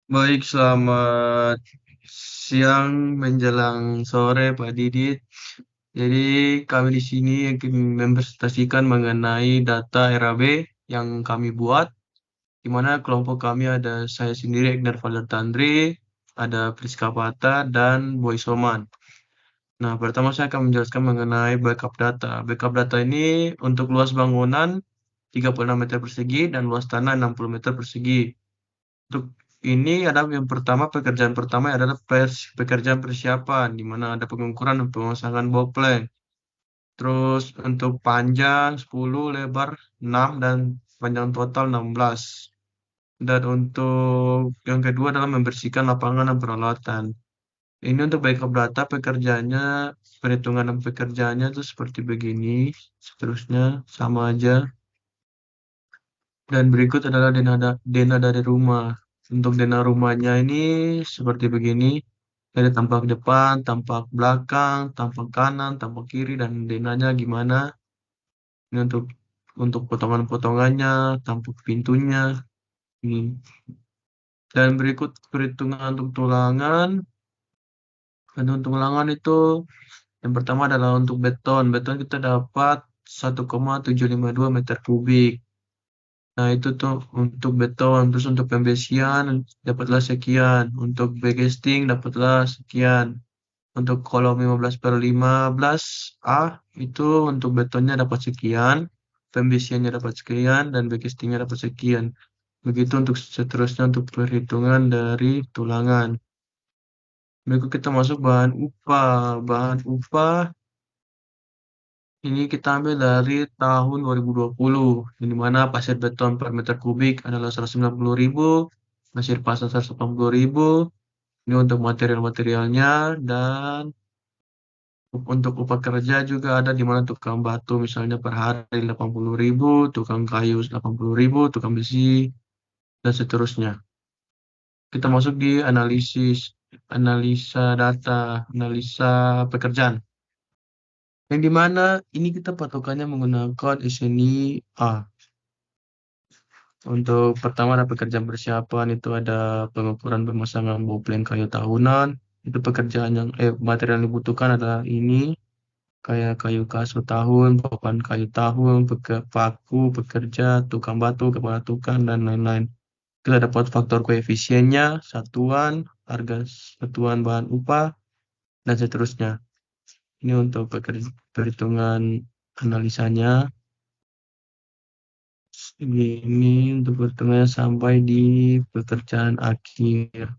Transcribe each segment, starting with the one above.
Baik, selamat siang menjelang sore Pak Didit. Jadi kami di sini akan mempresentasikan mengenai data RAB yang kami buat, di mana kelompok kami ada saya sendiri, Egnar Valentandri, ada Priska Pata, dan Boy Soman. Nah, pertama saya akan menjelaskan mengenai backup data. Backup data ini untuk luas bangunan 36 meter persegi dan luas tanah 60 meter persegi. Untuk ini adalah yang pertama, pekerjaan pertama adalah pekerjaan persiapan, di mana ada pengukuran dan pemasangan bopleng. Terus untuk panjang 10, lebar 6, dan panjang total 16. Dan untuk yang kedua adalah membersihkan lapangan dan peralatan. Ini untuk backup data pekerjaannya, perhitungan dan pekerjaannya itu seperti begini, seterusnya sama aja. Dan berikut adalah dena dari rumah. Untuk dena rumahnya ini seperti begini. Ada tampak depan, tampak belakang, tampak kanan, tampak kiri, dan denanya gimana. Ini untuk potongan-potongannya, tampak pintunya. Ini. Dan berikut perhitungan untuk tulangan. Dan untuk tulangan itu yang pertama adalah untuk beton. Beton kita dapat 1,752 meter kubik. Nah, itu tuh untuk beton. Terus untuk pembesian dapatlah sekian. Untuk backcasting dapatlah sekian. Untuk kolom 15/15 A itu untuk betonnya dapat sekian, pembesiannya dapat sekian, dan backcastingnya dapat sekian. Begitu untuk seterusnya untuk perhitungan dari tulangan. Berikut kita masuk bahan upah. Bahan upah ini kita ambil dari tahun 2020, di mana pasir beton per meter kubik adalah 190.000, pasir pasang 180.000. Ini untuk material-materialnya, dan untuk upah kerja juga ada, di mana tukang batu misalnya per hari 80.000, tukang kayu 80.000, tukang besi, dan seterusnya. Kita masuk di analisis, analisa data, analisa pekerjaan. Yang di mana ini kita patokannya menggunakan SNI A. Untuk pertama ada pekerjaan persiapan, itu ada pengukuran pemasangan bopleng kayu tahunan. Itu pekerjaan yang material yang dibutuhkan adalah ini, kayak kayu kasur tahun, papan kayu tahun, paku, pekerja, tukang batu, kepala tukang, dan lain-lain. Kita dapat faktor koefisiennya, satuan, harga satuan bahan upah, dan seterusnya. Ini untuk perhitungan analisanya. Ini untuk perhitungannya sampai di pekerjaan akhir.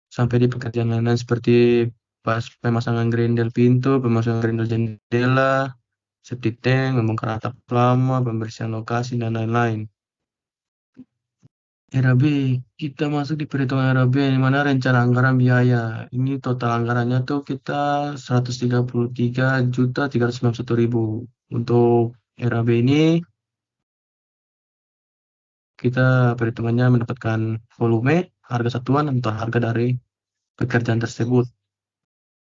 Sampai di pekerjaan lain-lain seperti pas pemasangan grindel pintu, pemasangan grindel jendela, septic tank, membongkar atap lama, pembersihan lokasi, dan lain-lain. RAB, kita masuk di perhitungan RAB, di mana rencana anggaran biaya. Ini total anggarannya tuh kita 133.391.000. Untuk RAB ini, kita perhitungannya mendapatkan volume, harga satuan, atau harga dari pekerjaan tersebut.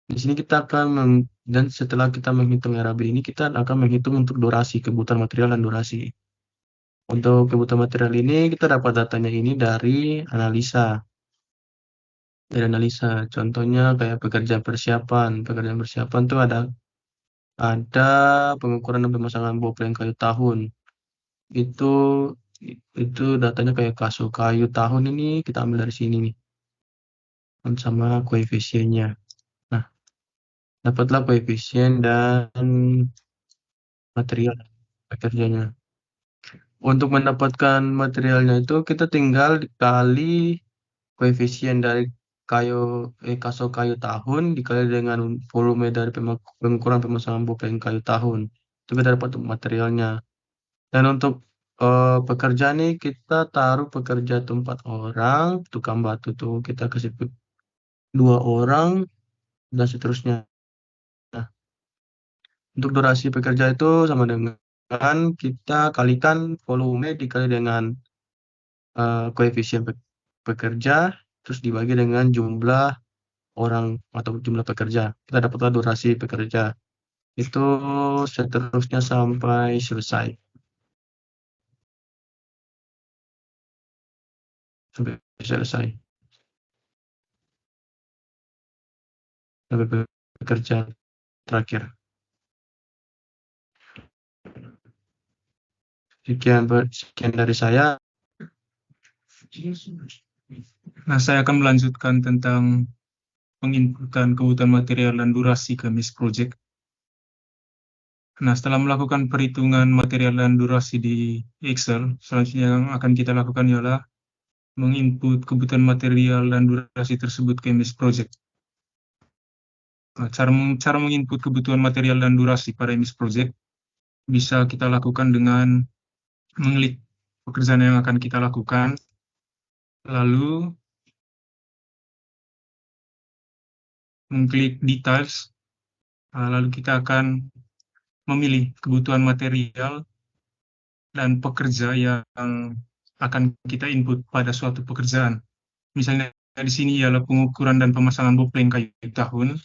Di sini kita akan dan setelah kita menghitung RAB ini, kita akan menghitung untuk durasi, kebutuhan material dan durasi. Untuk kebutuhan material ini, kita dapat datanya ini dari analisa. Dari analisa, contohnya kayak pekerjaan persiapan. Pekerjaan persiapan tuh ada pengukuran dan pemasangan bopleng kayu tahun. Itu itu datanya kayak kasur kayu tahun ini kita ambil dari sini nih, sama koefisiennya. Nah, dapatlah koefisien dan material pekerjanya. Untuk mendapatkan materialnya itu kita tinggal dikali koefisien dari kasur kayu tahun dikali dengan volume dari pengukuran pemasangan bopleng kayu tahun. Itu kita dapat untuk materialnya. Dan untuk pekerja nih kita taruh pekerja itu 4 orang, tukang batu tuh kita kasih 2 orang, dan seterusnya. Nah, untuk durasi pekerja itu sama dengan kita kalikan volume dikali dengan koefisien pekerja, terus dibagi dengan jumlah orang atau jumlah pekerja. Kita dapatlah durasi pekerja. Itu seterusnya sampai selesai. sampai selesai, sampai bekerja terakhir. Sekian dari saya. Nah, saya akan melanjutkan tentang penginputan kebutuhan material dan durasi ke MIS Project. Nah, setelah melakukan perhitungan material dan durasi di Excel, selanjutnya yang akan kita lakukan ialah menginput kebutuhan material dan durasi tersebut ke MIS Project. Nah, cara menginput kebutuhan material dan durasi pada MIS Project bisa kita lakukan dengan mengklik pekerjaan yang akan kita lakukan, lalu mengklik Details, lalu kita akan memilih kebutuhan material dan pekerja yang akan kita input pada suatu pekerjaan. Misalnya di sini ialah pengukuran dan pemasangan bopleng kayu tahun.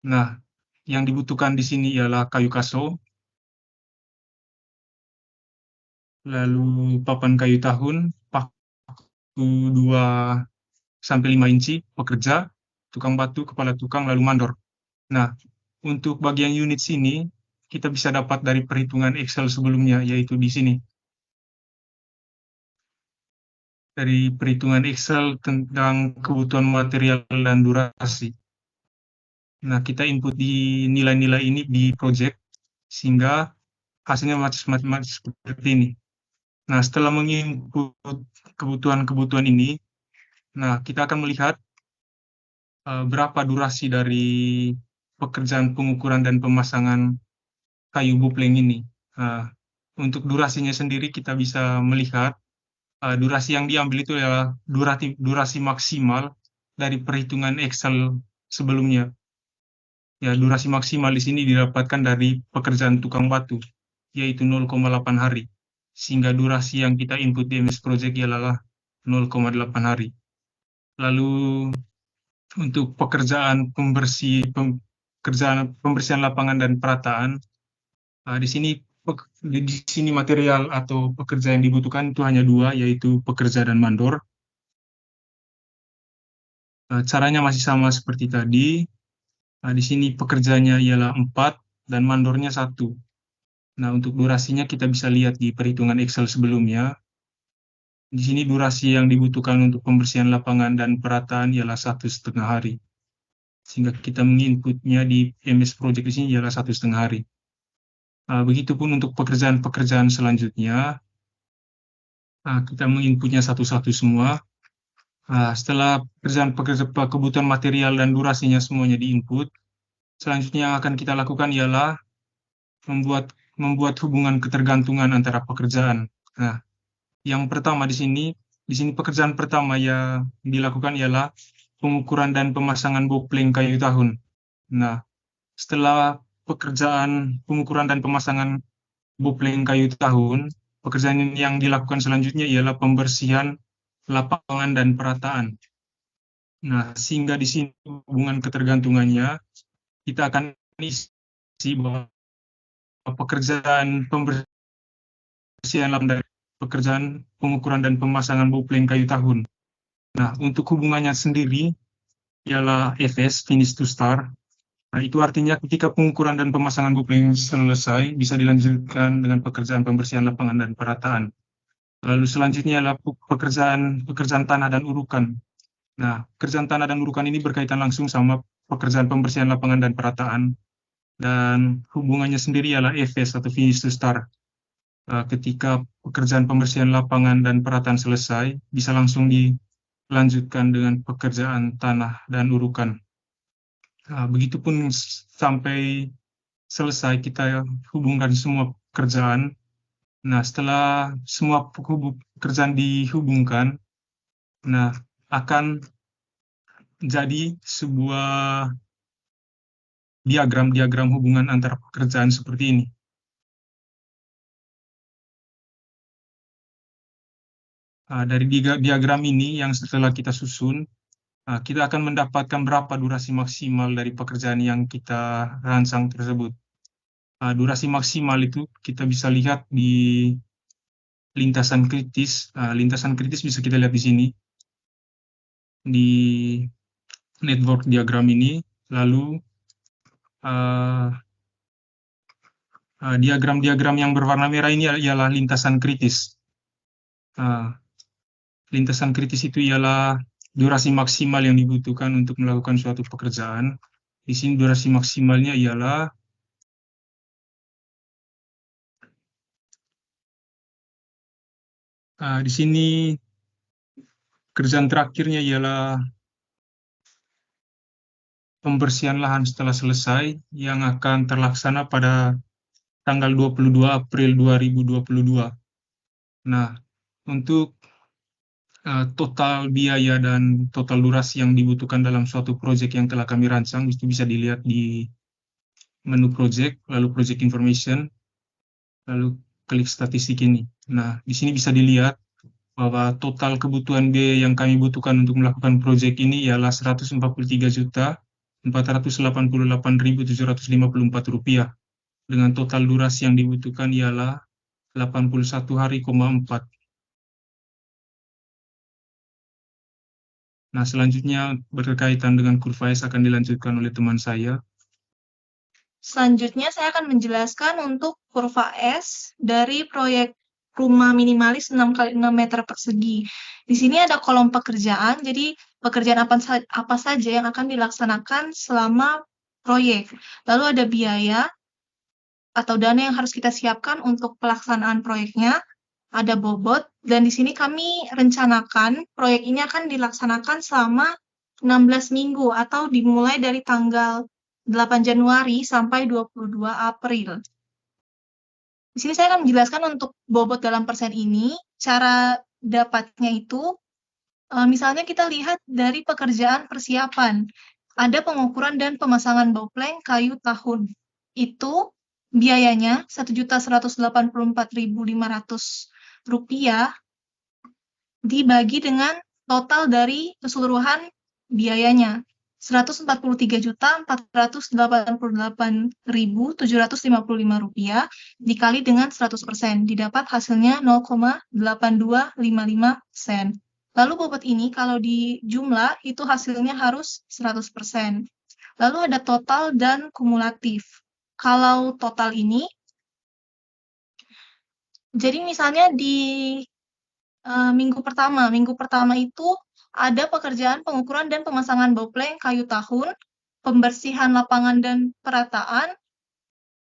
Nah, yang dibutuhkan di sini ialah kayu kaso, lalu papan kayu tahun, paku 2-5 inci, pekerja, tukang batu, kepala tukang, lalu mandor. Nah, untuk bagian unit sini, kita bisa dapat dari perhitungan Excel sebelumnya, yaitu di sini. Dari perhitungan Excel tentang kebutuhan material dan durasi. Nah, kita input di nilai-nilai ini di project, sehingga hasilnya macam-macam seperti ini. Nah, setelah menginput kebutuhan-kebutuhan ini, nah kita akan melihat berapa durasi dari pekerjaan pengukuran dan pemasangan kayu bopleng ini. Nah, untuk durasinya sendiri kita bisa melihat durasi yang diambil itu adalah durasi maksimal dari perhitungan Excel sebelumnya. Ya, durasi maksimal di sini didapatkan dari pekerjaan tukang batu, yaitu 0,8 hari. Sehingga durasi yang kita input di MS Project ialah 0,8 hari. Lalu untuk pekerjaan pembersihan lapangan dan perataan, di sini material atau pekerja yang dibutuhkan itu hanya 2, yaitu pekerja dan mandor. Caranya masih sama seperti tadi. Di sini pekerjanya ialah 4 dan mandornya 1. Nah, untuk durasinya kita bisa lihat di perhitungan Excel sebelumnya. Di sini durasi yang dibutuhkan untuk pembersihan lapangan dan perataan ialah 1,5 hari. Sehingga kita menginputnya di MS Project di sini ialah 1,5 hari. Begitupun untuk pekerjaan-pekerjaan selanjutnya, kita menginputnya satu-satu semua. Setelah kebutuhan material dan durasinya semuanya diinput, selanjutnya yang akan kita lakukan ialah membuat hubungan ketergantungan antara pekerjaan. Nah, yang pertama di sini pekerjaan pertama yang dilakukan ialah pengukuran dan pemasangan bopleng kayu tahun. Nah, setelah pekerjaan pengukuran dan pemasangan bopleng kayu tahun, pekerjaan yang dilakukan selanjutnya ialah pembersihan lapangan dan perataan. Nah, sehingga di sini hubungan ketergantungannya, kita akan isi bahwa pekerjaan pembersihan lapangan dan pekerjaan pengukuran dan pemasangan bopleng kayu tahun. Nah, untuk hubungannya sendiri ialah FS, finish to start. Nah, itu artinya ketika pengukuran dan pemasangan bopleng selesai, bisa dilanjutkan dengan pekerjaan pembersihan lapangan dan perataan. Lalu selanjutnya adalah pekerjaan tanah dan urukan. Nah, pekerjaan tanah dan urukan ini berkaitan langsung sama pekerjaan pembersihan lapangan dan perataan. Dan hubungannya sendiri ialah FS atau finish to start. Ketika pekerjaan pembersihan lapangan dan perataan selesai, bisa langsung dilanjutkan dengan pekerjaan tanah dan urukan. Begitupun sampai selesai kita hubungkan semua pekerjaan. Nah, setelah semua pekerjaan dihubungkan, nah akan jadi sebuah diagram hubungan antara pekerjaan seperti ini. Dari diagram ini yang setelah kita susun, kita akan mendapatkan berapa durasi maksimal dari pekerjaan yang kita rancang tersebut. Durasi maksimal itu kita bisa lihat di lintasan kritis. Lintasan kritis bisa kita lihat di sini, di network diagram ini. Lalu diagram-diagram yang berwarna merah ini ialah lintasan kritis. Lintasan kritis itu ialah durasi maksimal yang dibutuhkan untuk melakukan suatu pekerjaan. Di sini durasi maksimalnya ialah di sini kerjaan terakhirnya ialah pembersihan lahan setelah selesai yang akan terlaksana pada tanggal 22 April 2022. Nah, untuk total biaya dan total durasi yang dibutuhkan dalam suatu proyek yang telah kami rancang itu bisa dilihat di menu project, lalu project information, lalu klik statistik ini. Nah, di sini bisa dilihat bahwa total kebutuhan biaya yang kami butuhkan untuk melakukan proyek ini ialah Rp143.488.754 dengan total durasi yang dibutuhkan ialah 81 hari, 4. Nah, selanjutnya berkaitan dengan kurva S akan dilanjutkan oleh teman saya. Selanjutnya saya akan menjelaskan untuk kurva S dari proyek rumah minimalis 6x6 meter persegi. Di sini ada kolom pekerjaan, jadi pekerjaan apa saja yang akan dilaksanakan selama proyek. Lalu ada biaya atau dana yang harus kita siapkan untuk pelaksanaan proyeknya, ada bobot, dan di sini kami rencanakan proyek ini akan dilaksanakan selama 16 minggu atau dimulai dari tanggal 8 Januari sampai 22 April. Di sini saya akan menjelaskan untuk bobot dalam persen ini, cara dapatnya itu, misalnya kita lihat dari pekerjaan persiapan, ada pengukuran dan pemasangan baupleng kayu tahun. Itu biayanya Rp1.184.500 dibagi dengan total dari keseluruhan biayanya. Rp144.488.755 dikali dengan 100%, didapat hasilnya 0,8255 sen. Lalu bobot ini kalau dijumlah itu hasilnya harus 100%. Lalu ada total dan kumulatif. Kalau total ini, jadi misalnya di minggu pertama itu ada pekerjaan pengukuran dan pemasangan baupleng kayu tahun, pembersihan lapangan dan perataan,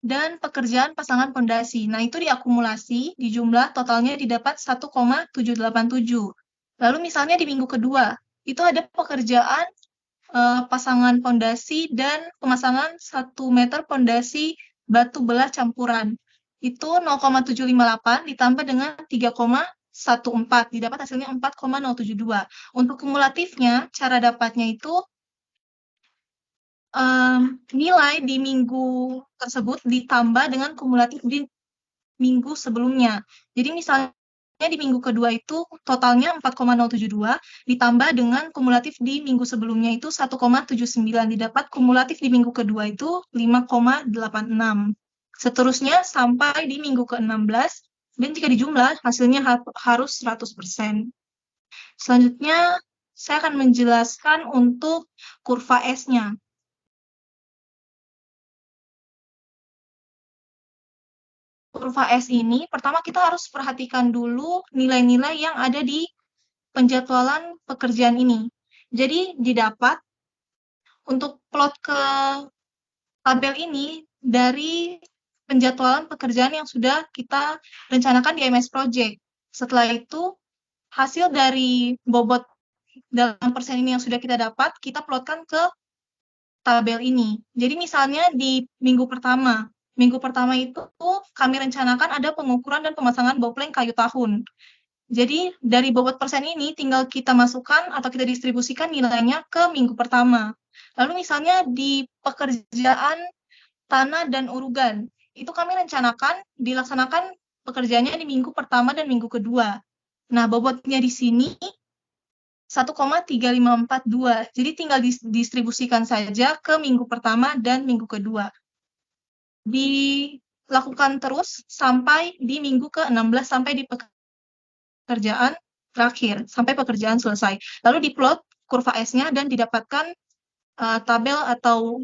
dan pekerjaan pasangan pondasi. Nah, itu diakumulasi, di jumlah totalnya didapat 1,787. Lalu misalnya di minggu kedua, itu ada pekerjaan pasangan pondasi dan pemasangan 1 meter pondasi batu belah campuran. Itu 0,758 ditambah dengan 3,14, didapat hasilnya 4,072. Untuk kumulatifnya, cara dapatnya itu nilai di minggu tersebut ditambah dengan kumulatif di minggu sebelumnya. Jadi misalnya di minggu kedua itu totalnya 4,072 ditambah dengan kumulatif di minggu sebelumnya itu 1,79, didapat kumulatif di minggu kedua itu 5,86. Seterusnya sampai di minggu ke-16, dan jika dijumlah hasilnya harus 100%. Selanjutnya saya akan menjelaskan untuk kurva S-nya. Kurva S ini, pertama kita harus perhatikan dulu nilai-nilai yang ada di penjadwalan pekerjaan ini. Jadi didapat untuk plot ke tabel ini dari penjadwalan pekerjaan yang sudah kita rencanakan di MS Project. Setelah itu, hasil dari bobot dalam persen ini yang sudah kita dapat, kita plotkan ke tabel ini. Jadi misalnya di minggu pertama itu kami rencanakan ada pengukuran dan pemasangan baupleng kayu tahun. Jadi dari bobot persen ini tinggal kita masukkan atau kita distribusikan nilainya ke minggu pertama. Lalu misalnya di pekerjaan tanah dan urugan, itu kami rencanakan dilaksanakan pekerjaannya di minggu pertama dan minggu kedua. Nah, bobotnya di sini 1,3542. Jadi tinggal didistribusikan saja ke minggu pertama dan minggu kedua. Dilakukan terus sampai di minggu ke-16 sampai di pekerjaan terakhir sampai pekerjaan selesai. Lalu diplot kurva S-nya dan didapatkan tabel atau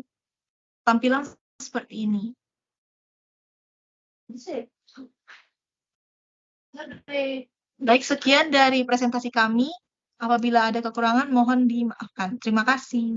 tampilan seperti ini. Baik, sekian dari presentasi kami. Apabila ada kekurangan, mohon dimaafkan. Terima kasih.